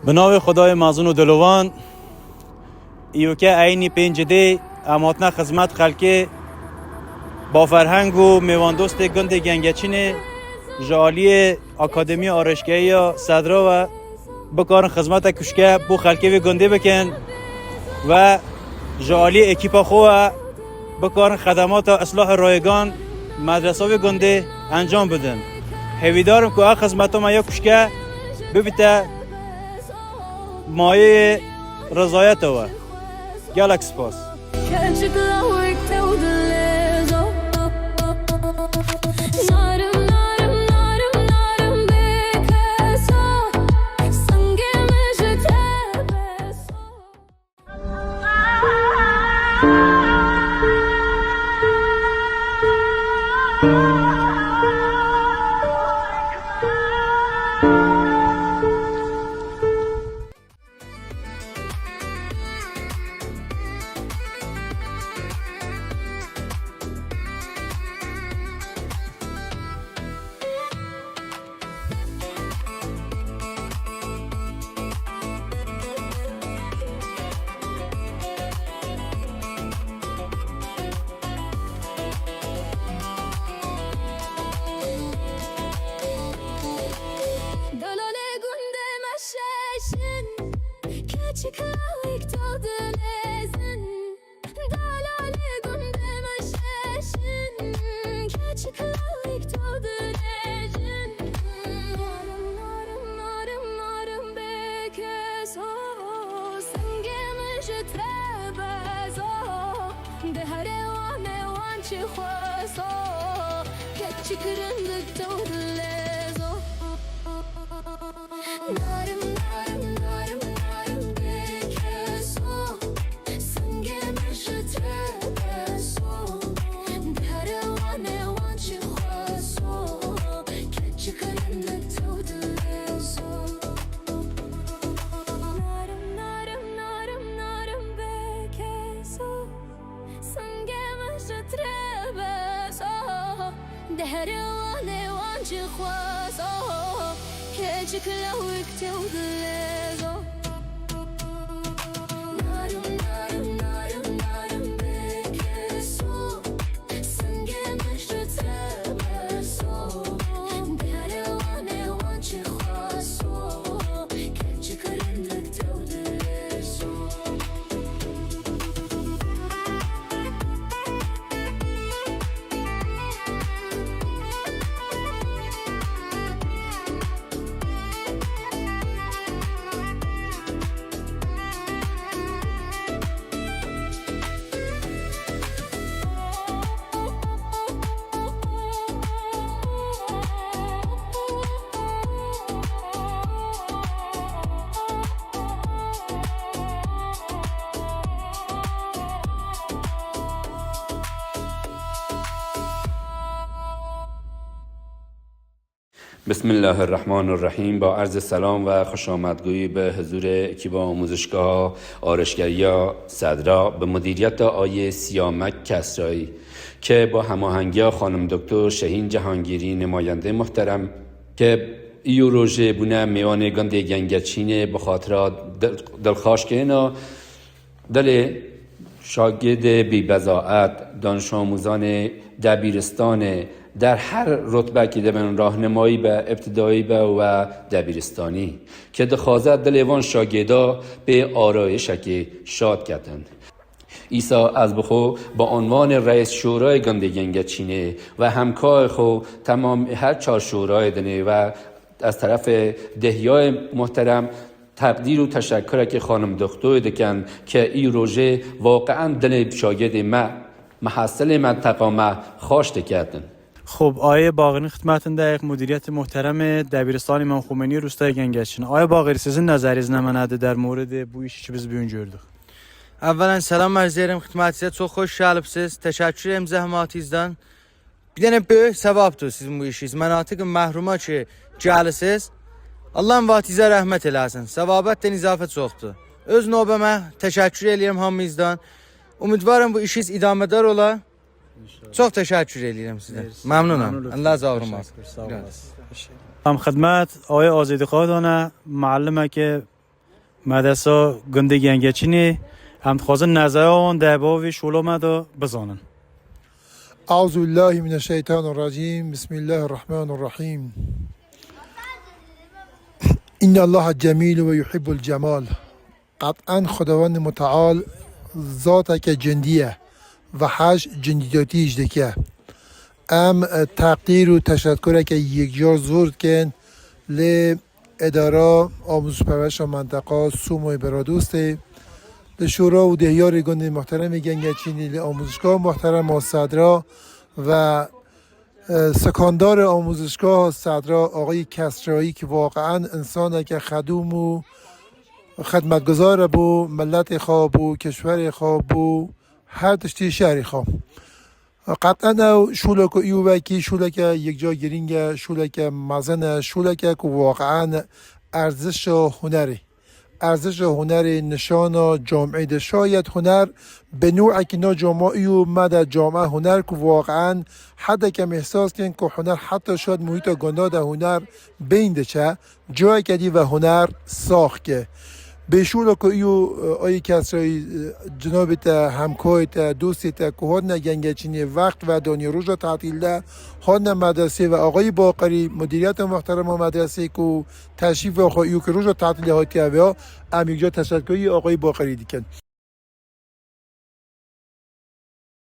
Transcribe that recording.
به نام خدای مازون و دلوان ایو که عینی پنجده اماتنا خدمت خلکی با فرهنگ و میواندوست گند گنگچین جالی اکادمی آرشگاهی یا صدرا و بکارن خدمت کشکه بو خلکی و گنده بکن و جالی اکیپا خواه بکارن خدمات اصلاح رایگان مدرسه و گنده انجام بدن. هویدارم که خدمت ما یا کشکه ببیته مایه رضایت و گلک سپاس. بسم الله الرحمن الرحیم. با عرض سلام و خوش آمدگویی به حضور اکیب آموزشگاه آرشگاهی صدرا به مدیریت آقای سیامک کسرایی که با هماهنگی خانم دکتر شهین جهانگیری نماینده محترم که ایو روژه بونه میوان گند گنگچین بخاطر دلخواش که اینا دل شاگرد بی بضاعت دانش آموزان دبیرستان در هر رتبه که دبن راهنمایی به ابتدایی به و دبیرستانی که دخوازد دل وان شاگردا به آرایش که شاد کردن. ایسا از بخو با عنوان رئیس شورای گند گنگچینه و همکار خو تمام هر چهار شورای دنه و از طرف دهیای محترم تقدیر و تشکر که خانم دکتر دکن که این روژه واقعا دل شاگرد ما محصل منطقه ما خواشت کردن. خب آیه باقری خدمتتون در مدیریت محترم دبیرستان امام خمینی روستای گنگچین. آیه باقری sizin نظرiniz نمانده در مورد bu iş biz bugün gördük. Əvvələn salam arz edirəm xidmətinizə, çox xoş gəlibsiz. Təşəkkür edirəm zəhmətinizdən. Bir dənə böyük savabdır sizin bu işiniz. Mənatiq-i məhruma ki gəlisiz. Allahın vaxtınıza rəhmət eləsin. Savabətdən izafə çoxdur. Öz növbəmə təşəkkür edirəm hamınızdan. Ümidvaram bu işiniz idamədar ola. Çox təşəkkür edirəm sizə. Məmnunam. Allah razı olsun. هم خدمت آقای آزادی خواهدانه معلمه که مدرسه گنده گنگچینه هم خوازن نزه آن در باوی شولا مدا بزانن. أعوذ بالله من الشيطان الرجيم بسم الله الرحمن الرحيم إن الله جميل ويحب الجمال قطعا خداوند متعال ذاتك جندية و حش جندیاتیش دکه ام تقدیر و تشکر که یک جا زورد کن ل اداره آموزش پرورش منطقه سوموی برادوسته لشورا و دهیار گند محترم گنگچینی ل آموزشگاه محترم و صدرا و سکاندار آموزشگاه صدرا آقای کسرایی که واقعا انسانه که خدوم و خدمتگزار بو ملت خواب و کشور خواب و هر تشتی شهری خواب قطعا او شوله که ایو وکی شوله که یک جا گرینگه شوله که مزنه شوله که واقعا ارزش هنری ارزش هنر نشان جامعه ده شاید هنر به نوعی که نا جامعه و مد جامعه هنر که واقعا حد کم احساس کن که هنر حتی شاید محیط گناه ده هنر بینده چه جای کدی و هنر ساخت که به شولا که ایو آی کسرای جنابت همکایت دوستت که هون گنگچینی وقت و دنیا روز تعطیل ده هون مدرسه و آقای باقری مدیریت محترم مدرسه که تشریف و ایو که روز تعطیل هاتی اویا ام یک جا تشکری آقای باقری دیکن